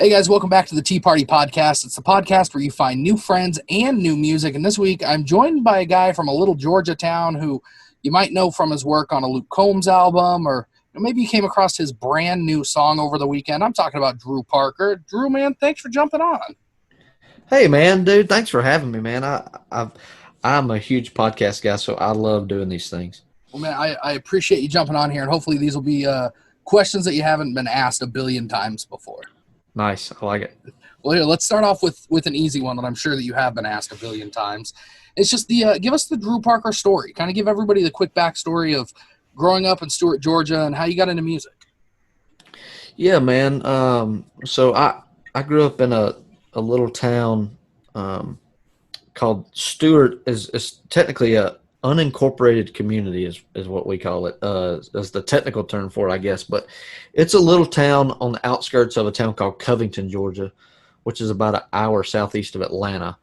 Hey guys, welcome back to the Tea Party Podcast. It's the podcast where you find new friends and new music. And this week I'm joined by a guy from a little Georgia town who you might know from his work on a Luke Combs album, or maybe you came across his brand new song over the weekend. I'm talking about Drew Parker. Drew, man, thanks for jumping on. Hey man, dude, thanks for having me, man. I'm a huge podcast guy, so I love doing these things. Well, man, I appreciate you jumping on here, and hopefully these will be questions that you haven't been asked a billion times before. Nice, I like it. Well, here, let's start off with an easy one that I'm sure that you have been asked a billion times. It's just give us the Drew Parker story. Kind of give everybody the quick backstory of growing up in Stuart, Georgia, and how you got into music. Yeah, man. So I grew up in a little town called Stewart. Is technically a unincorporated community is what we call it. As the technical term for it, I guess. But it's a little town on the outskirts of a town called Covington, Georgia, which is about an hour southeast of Atlanta.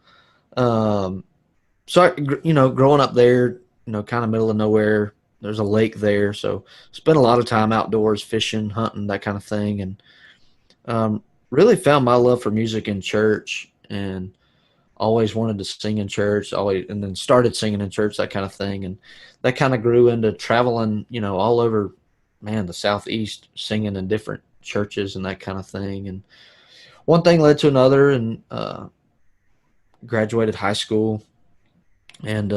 So growing up there, kind of middle of nowhere. There's a lake there, so spent a lot of time outdoors, fishing, hunting, that kind of thing, and really found my love for music in church, and always wanted to sing in church, and then started singing in church, that kind of thing, and that kind of grew into traveling, all over, man, the Southeast, singing in different churches and that kind of thing, and one thing led to another, and graduated high school, and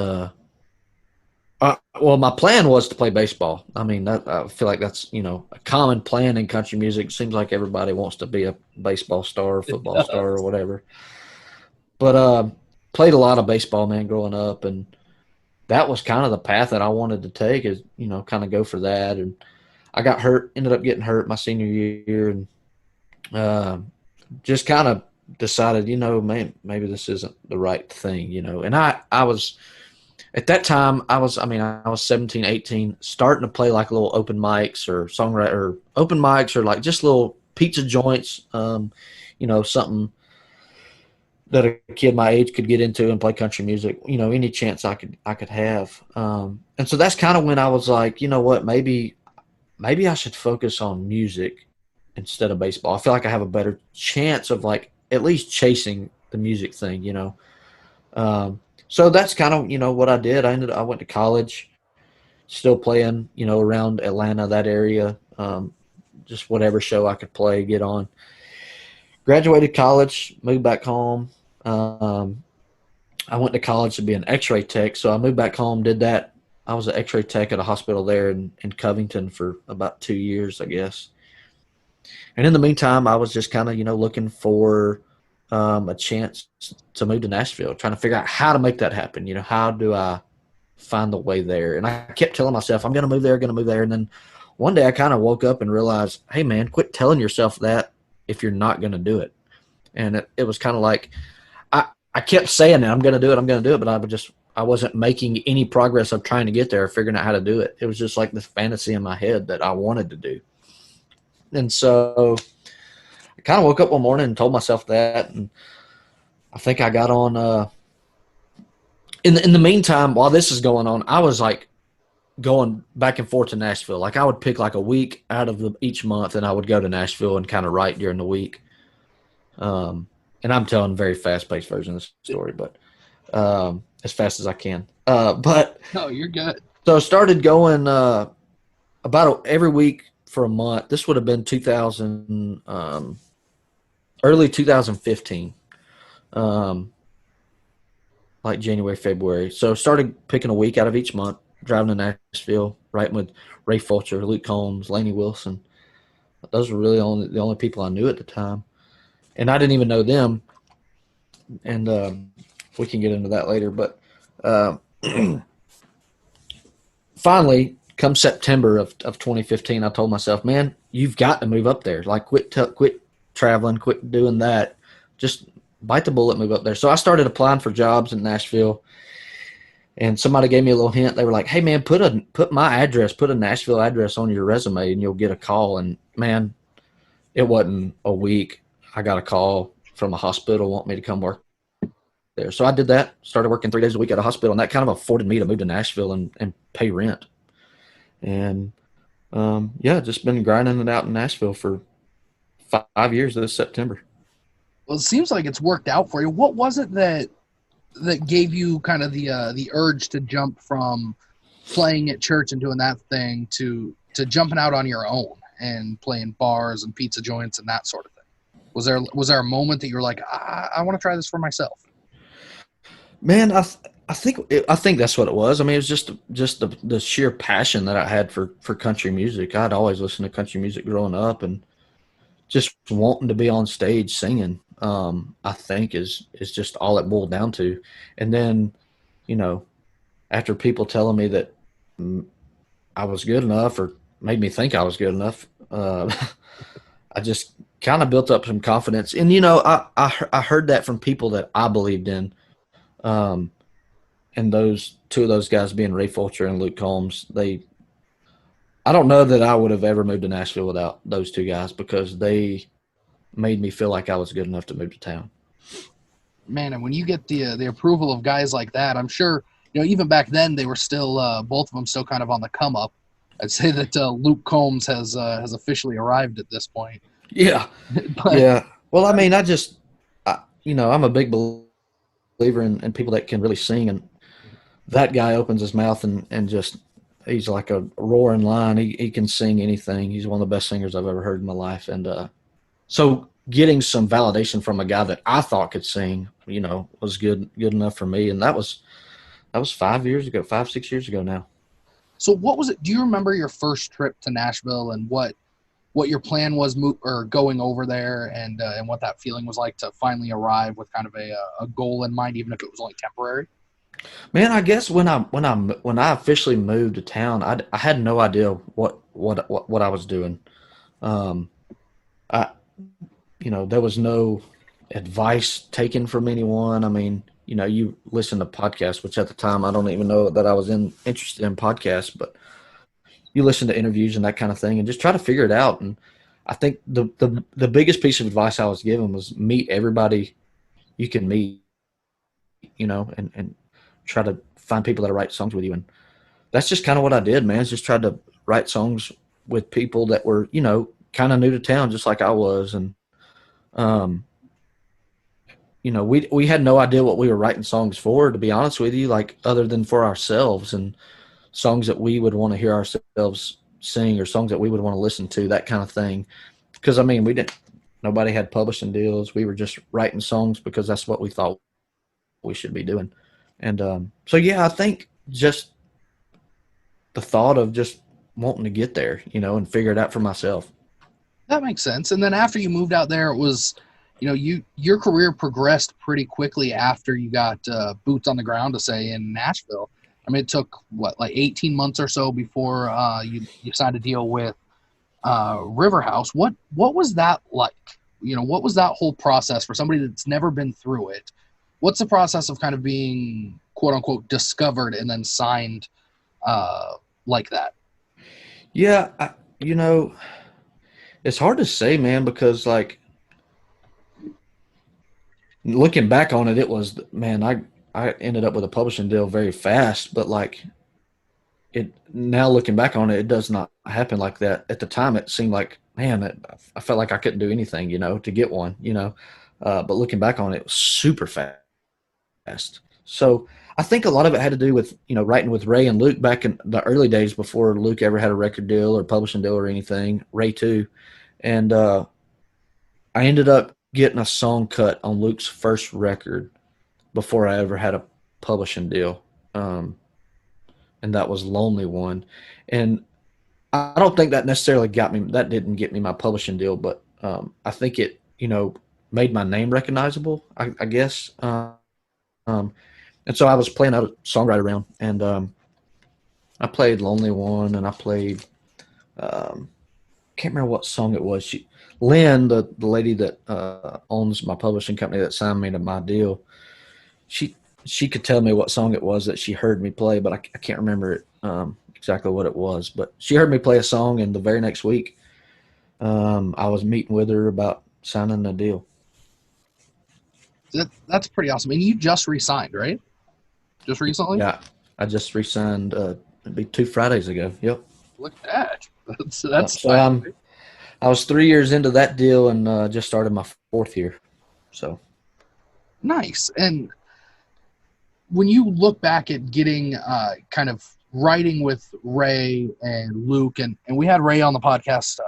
well, my plan was to play baseball. I mean, I feel like that's, a common plan in country music. Seems like everybody wants to be a baseball star or football star or whatever. But played a lot of baseball, man, growing up, and that was kind of the path that I wanted to take, is, kind of go for that. And I got hurt, ended up getting hurt my senior year, and just kind of decided, man, maybe this isn't the right thing, And I was – at that time, I was 17, 18, starting to play like little open mics or songwriter or open mics, or like just little pizza joints, something that a kid my age could get into and play country music, any chance I could have. And so that's kind of when I was like, you know what, maybe I should focus on music instead of baseball. I feel like I have a better chance of like at least chasing the music thing, So that's kind of, what I did. I went to college, still playing, around Atlanta, that area, just whatever show I could play, get on. Graduated college, moved back home. I went to college to be an x-ray tech, so I moved back home, did that. I was an x-ray tech at a hospital there in Covington for about 2 years, I guess. And in the meantime, I was just kind of, looking for a chance to move to Nashville, trying to figure out how to make that happen. How do I find the way there? And I kept telling myself, I'm going to move there. And then one day I kind of woke up and realized, hey, man, quit telling yourself that if you're not going to do it. And it was kind of like I kept saying that I'm going to do it, but I wasn't making any progress of trying to get there or figuring out how to do it. It was just like this fantasy in my head that I wanted to do. And so I kind of woke up one morning and told myself that, and I think I got on. In the meantime, while this is going on, I was like going back and forth to Nashville. Like I would pick like a week out of each month, and I would go to Nashville and kind of write during the week. And I'm telling a very fast-paced version of this story, but as fast as I can. But No, you're good. So I started going about every week for a month. This would have been 2000, early 2015, like January, February. So started picking a week out of each month, driving to Nashville, writing with Ray Fulcher, Luke Combs, Laney Wilson. Those were really the only people I knew at the time. And I didn't even know them. And we can get into that later. But finally, come September of 2015, I told myself, man, you've got to move up there. Like quit traveling, quit doing that. Just bite the bullet, move up there. So I started applying for jobs in Nashville. And somebody gave me a little hint. They were like, hey, man, put my address, put a Nashville address on your resume, and you'll get a call. And, man, it wasn't a week. I got a call from a hospital wanting me to come work there. So I did that, started working 3 days a week at a hospital, and that kind of afforded me to move to Nashville and pay rent. And, just been grinding it out in Nashville for 5 years this September. Well, it seems like it's worked out for you. What was it that gave you kind of the urge to jump from playing at church and doing that thing to jumping out on your own and playing bars and pizza joints and that sort of thing? Was there a moment that you were like, I want to try this for myself? Man, I think that's what it was. I mean, it was just the sheer passion that I had for country music. I'd always listened to country music growing up, and just wanting to be on stage singing. I think is just all it boiled down to. And then, you know, after people telling me that I was good enough, or made me think I was good enough, I just kind of built up some confidence. And I heard that from people that I believed in. Um, and those two of those guys being Ray Fulcher and Luke Combs, I don't know that I would have ever moved to Nashville without those two guys, because they made me feel like I was good enough to move to town. Man, and when you get the approval of guys like that, I'm sure even back then they were still both of them still kind of on the come up. I'd say that Luke Combs has officially arrived at this point. Yeah, But yeah. Well, I mean, I'm a big believer in people that can really sing, and that guy opens his mouth and just he's like a roaring lion. He can sing anything. He's one of the best singers I've ever heard in my life, and so getting some validation from a guy that I thought could sing, was good enough for me. And that was 5 years ago, 5, 6 years ago now. so what was it? Do you remember your first trip to Nashville and what your plan was or going over there and what that feeling was like to finally arrive with kind of a goal in mind, even if it was only temporary? Man, I guess when I officially moved to town, I had no idea what I was doing. Um, I there was no advice taken from anyone. I mean, you listen to podcasts, which at the time I don't even know that I was interested in podcasts, but you listen to interviews and that kind of thing, and just try to figure it out. And I think the biggest piece of advice I was given was meet everybody you can meet, and try to find people that write songs with you. And that's just kind of what I did, man. Is just tried to write songs with people that were, kind of new to town, just like I was. And um, we had no idea what we were writing songs for, to be honest with you, like other than for ourselves, and songs that we would want to hear ourselves sing, or songs that we would want to listen to, that kind of thing. Because I mean, nobody had publishing deals. We were just writing songs because that's what we thought we should be doing. And so, yeah, I think just the thought of just wanting to get there, and figure it out for myself. That makes sense. And then after you moved out there, it was, your career progressed pretty quickly after you got boots on the ground, to say, in Nashville. I mean, it took what, like 18 months or so before you signed a deal with River House. What was that like? What was that whole process for somebody that's never been through it? What's the process of kind of being quote unquote discovered and then signed like that? Yeah, it's hard to say, man, because like looking back on it, it was, man, I ended up with a publishing deal very fast, but like it now looking back on it, it does not happen like that. At the time, it seemed like, man, I felt like I couldn't do anything, to get one, but looking back on it, it was super fast. So I think a lot of it had to do with, writing with Ray and Luke back in the early days before Luke ever had a record deal or publishing deal or anything. Ray too. And I ended up getting a song cut on Luke's first record before I ever had a publishing deal. And that was Lonely One. And I don't think that necessarily that didn't get me my publishing deal, but I think it, made my name recognizable, I guess. Um, and so I was playing out a songwriter round, and I played Lonely One, and I played, can't remember what song it was. Lynn, the lady that owns my publishing company that signed me to my deal, she she could tell me what song it was that she heard me play, but I can't remember it exactly what it was. But she heard me play a song, and the very next week, I was meeting with her about signing a deal. That's pretty awesome. And you just re-signed, right? Just recently? Yeah, I just re-signed. It'd be 2 Fridays ago. Yep. Look at that. Yep. That's So I was 3 years into that deal, and just started my fourth year. So nice. And when you look back at getting kind of writing with Ray and Luke, and we had Ray on the podcast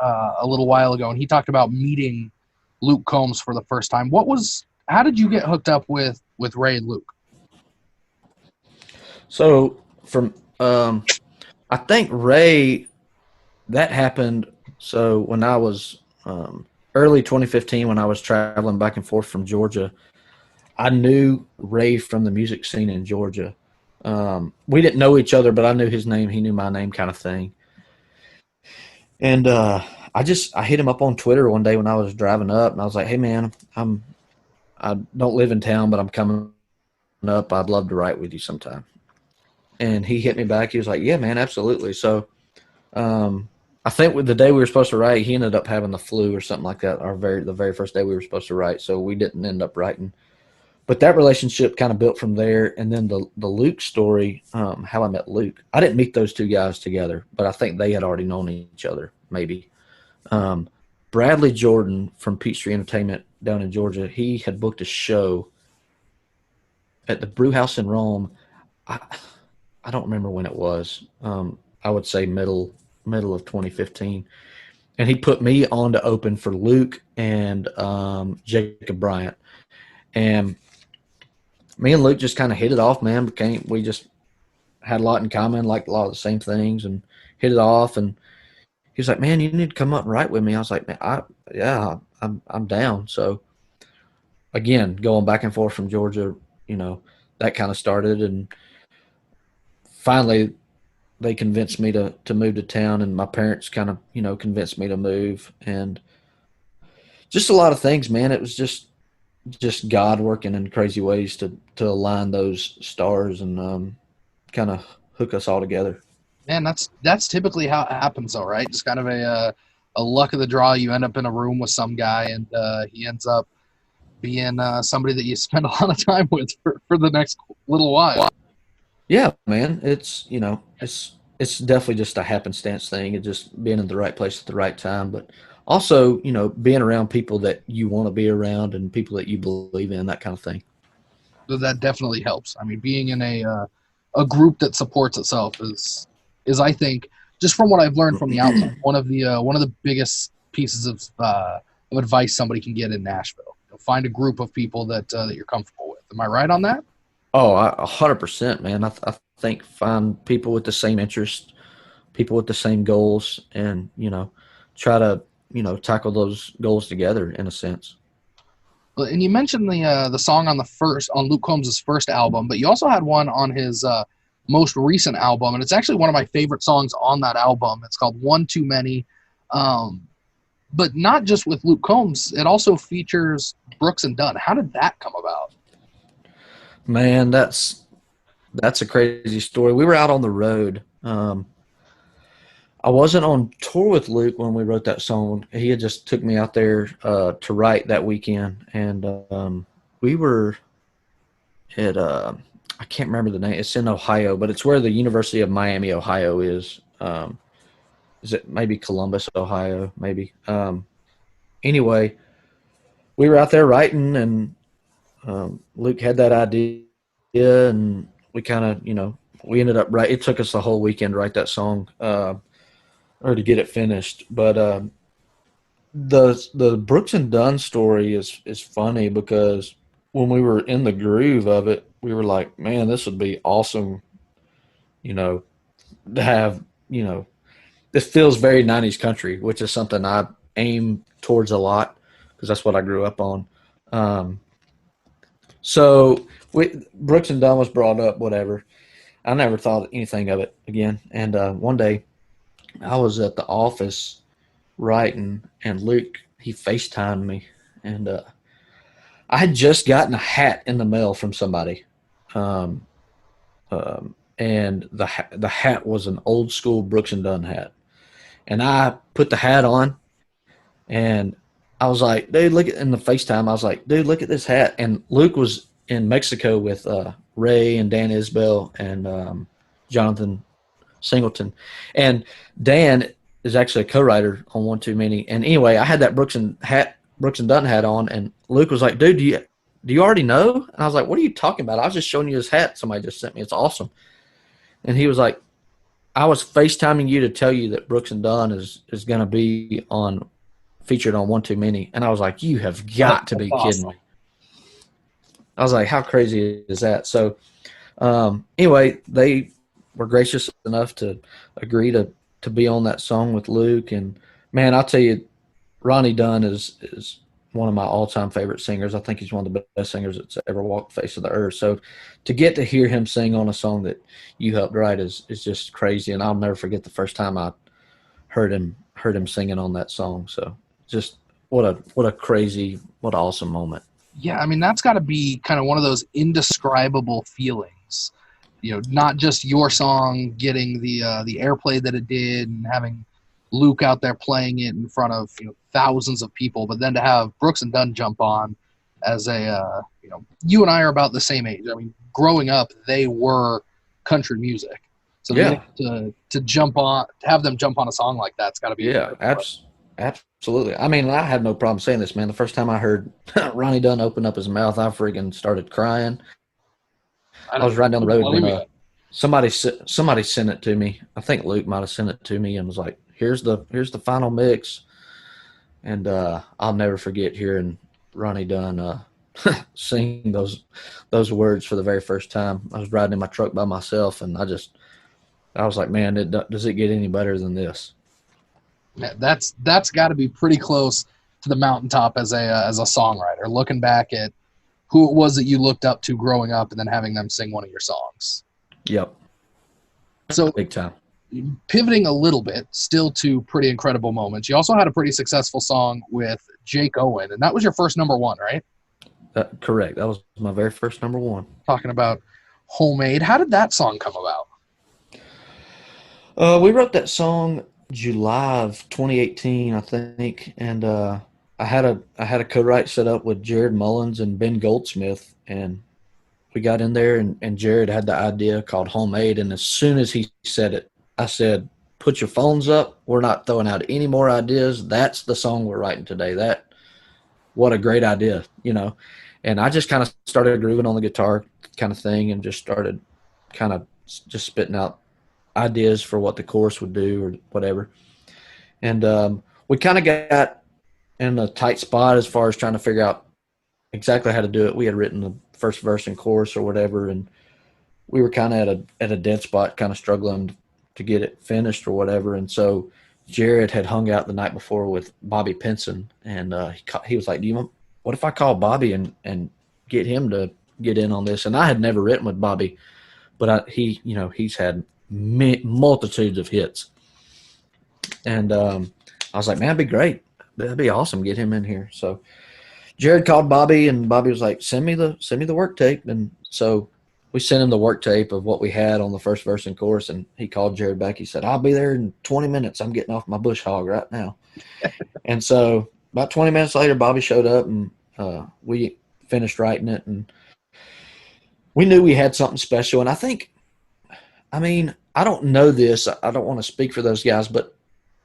a little while ago, and he talked about meeting Luke Combs for the first time. How did you get hooked up with Ray and Luke? So from I think Ray, that happened. So when I was early 2015, when I was traveling back and forth from Georgia, I knew Ray from the music scene in Georgia. We didn't know each other, but I knew his name. He knew my name, kind of thing. And I hit him up on Twitter one day when I was driving up, and I was like, "Hey man, I don't live in town, but I'm coming up. I'd love to write with you sometime." And he hit me back. He was like, "Yeah, man, absolutely." So I think with the day we were supposed to write, he ended up having the flu or something like that. The very first day we were supposed to write, so we didn't end up writing. But that relationship kind of built from there. And then the Luke story, how I met Luke. I didn't meet those two guys together, but I think they had already known each other, maybe. Bradley Jordan from Peachtree Entertainment down in Georgia, he had booked a show at the Brew House in Rome. I don't remember when it was. I would say middle of 2015. And he put me on to open for Luke and Jacob Bryant. And me and Luke just kind of hit it off, man. We just had a lot in common, liked a lot of the same things, and hit it off. And he was like, "Man, you need to come up and write with me." I was like, "Man, I'm down." So again, going back and forth from Georgia, that kind of started, and finally they convinced me to move to town, and my parents kind of convinced me to move, and just a lot of things, man. It was just God working in crazy ways to align those stars and kind of hook us all together. Man, that's typically how it happens, though, right? Just kind of a luck of the draw. You end up in a room with some guy, and he ends up being somebody that you spend a lot of time with for the next little while. Yeah, man. It's definitely just a happenstance thing. It's just being in the right place at the right time, but also, being around people that you want to be around and people that you believe in, that kind of thing. So that definitely helps. I mean, being in a group that supports itself is I think, just from what I've learned from the outside, one of the biggest pieces of advice somebody can get in Nashville. Find a group of people that you're comfortable with. Am I right on that? Oh, 100%, man. I think find people with the same interest, people with the same goals, and try to tackle those goals together in a sense. And you mentioned the song on Luke Combs' first album, but you also had one on his most recent album, and it's actually one of my favorite songs on that album. It's called "One Too Many," but not just with Luke Combs. It also features Brooks and Dunn. How did that come about? Man, that's a crazy story. We were out on the road. I wasn't on tour with Luke when we wrote that song. He had just took me out there to write that weekend, and we were at I can't remember the name. It's in Ohio, but it's where the University of Miami, Ohio is. Is it maybe Columbus, Ohio? Maybe. Anyway, we were out there writing, and Luke had that idea, and we kind of, we ended up It took us the whole weekend to write that song, or to get it finished. But the Brooks and Dunn story is funny because when we were in the groove of it, we were like, "Man, this would be awesome," to have, this feels very 90s country, which is something I aim towards a lot because that's what I grew up on. So Brooks and Dunn was brought up, whatever. I never thought anything of it again. And one day I was at the office writing, and Luke, he FaceTimed me. And I had just gotten a hat in the mail from somebody. And the hat was an old school Brooks and Dunn hat. And I put the hat on, and I was like, "Dude, look at," in the FaceTime, I was like, "Dude, look at this hat." And Luke was in Mexico with Ray and Dan Isbell and Jonathan Singleton. And Dan is actually a co-writer on One Too Many. And anyway, I had that Brooks and Dunn hat on, and Luke was like, dude, do you already know? And I was like, what are you talking about? I was just showing you this hat somebody just sent me. It's awesome. And he was like, I was FaceTiming you to tell you that Brooks and Dunn is going to be featured on One Too Many. And I was like, you have got to be kidding me. I was like, how crazy is that? So anyway, they were gracious enough to agree to be on that song with Luke. And, man, I'll tell you, Ronnie Dunn is one of my all-time favorite singers. I think he's one of the best singers that's ever walked the face of the earth. So to get to hear him sing on a song that you helped write is just crazy. And I'll never forget the first time I heard him singing on that song. So just what an awesome moment. Yeah, I mean, that's got to be kind of one of those indescribable feelings. You know, not just your song getting the airplay that it did and having Luke out there playing it in front of thousands of people, but then to have Brooks and Dunn jump on as you and I are about the same age. I mean, growing up, they were country music, so yeah, to jump on, to have them jump on a song like that's got to be absolutely. I mean, I have no problem saying this, man. The first time I heard Ronnie Dunn open up his mouth, I freaking started crying. I was riding down the road when somebody sent it to me. I think Luke might have sent it to me and was like, here's the final mix. And I'll never forget hearing Ronnie Dunn sing those words for the very first time. I was riding in my truck by myself, and I was like, man, does it get any better than this? Yeah, that's got to be pretty close to the mountaintop as a songwriter. Looking back at who it was that you looked up to growing up, and then having them sing one of your songs. Yep. So big time. Pivoting a little bit, still to pretty incredible moments. You also had a pretty successful song with Jake Owen, and that was your first number one, right? Correct. That was my very first number one. Talking about Homemade. How did that song come about? We wrote that song July of 2018, I think, and I had a co-write set up with Jared Mullins and Ben Goldsmith, and we got in there, and Jared had the idea called Homemade, and as soon as he said it, I said, put your phones up. We're not throwing out any more ideas. That's the song we're writing today. What a great idea, And I just kind of started grooving on the guitar kind of thing and just started kind of just spitting out ideas for what the chorus would do or whatever. And we kind of got in a tight spot as far as trying to figure out exactly how to do it. We had written the first verse and chorus or whatever, and we were kind of at a dead spot, kind of struggling to get it finished or whatever. And so Jared had hung out the night before with Bobby Pinson, and he was like, what if I call Bobby and get him to get in on this? And I had never written with Bobby, but he's had multitudes of hits. And I was like, man, that'd be great. That'd be awesome. Get him in here. So Jared called Bobby, and Bobby was like, send me the work tape. And so we sent him the work tape of what we had on the first verse and chorus, and he called Jared back. He said, I'll be there in 20 minutes. I'm getting off my bush hog right now. And so about 20 minutes later, Bobby showed up, and we finished writing it, and we knew we had something special. And I don't know this. I don't want to speak for those guys, but,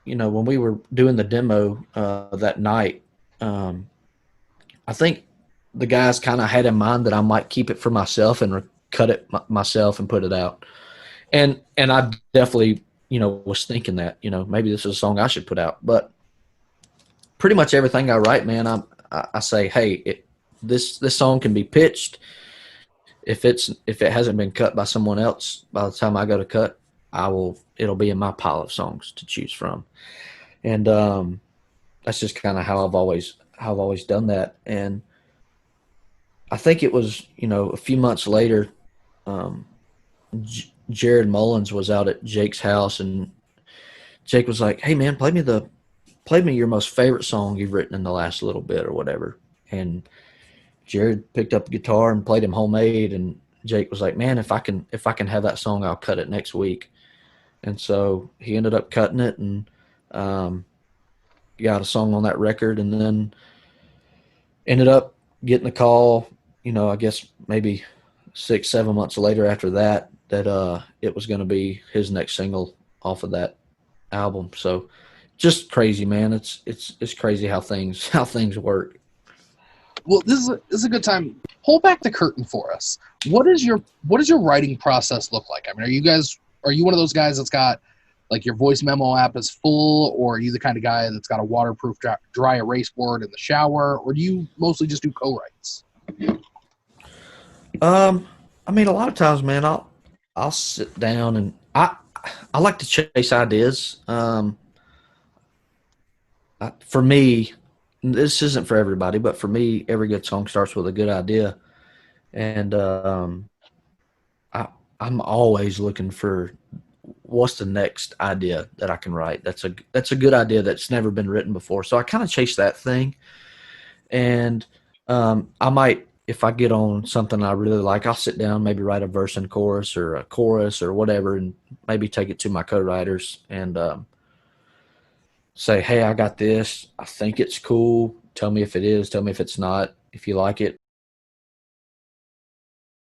when we were doing the demo that night, I think the guys kind of had in mind that I might keep it for myself and cut it myself and put it out. And I definitely, was thinking that, maybe this is a song I should put out. But pretty much everything I write, man, I say, hey, this song can be pitched. If it hasn't been cut by someone else, by the time I go to cut, it'll be in my pile of songs to choose from. And that's just kind of how I've always done that. And I think it was, a few months later, Jared Mullins was out at Jake's house, and Jake was like, hey man, play me your most favorite song you've written in the last little bit or whatever. And Jared picked up the guitar and played him Homemade, and Jake was like, man, if I can have that song, I'll cut it next week. And so he ended up cutting it, and got a song on that record, and then ended up getting a call, I guess maybe 6-7 months later after that it was going to be his next single off of that album. So just crazy, man. It's crazy how things work. Well, this is a good time. Pull back the curtain for us. What does your writing process look like? I mean, are you one of those guys that's got like your voice memo app is full, or are you the kind of guy that's got a waterproof dry erase board in the shower, or do you mostly just do co-writes? I mean, a lot of times, man, I'll sit down and I like to chase ideas. For me, this isn't for everybody, but for me, every good song starts with a good idea, and I I'm always looking for what's the next idea that I can write. That's a good idea that's never been written before. So I kind of chase that thing, and I might, if I get on something I really like, I'll sit down, maybe write a verse and chorus or a chorus or whatever, and maybe take it to my co-writers and say, "Hey, I got this. I think it's cool. Tell me if it is. Tell me if it's not. If you like it,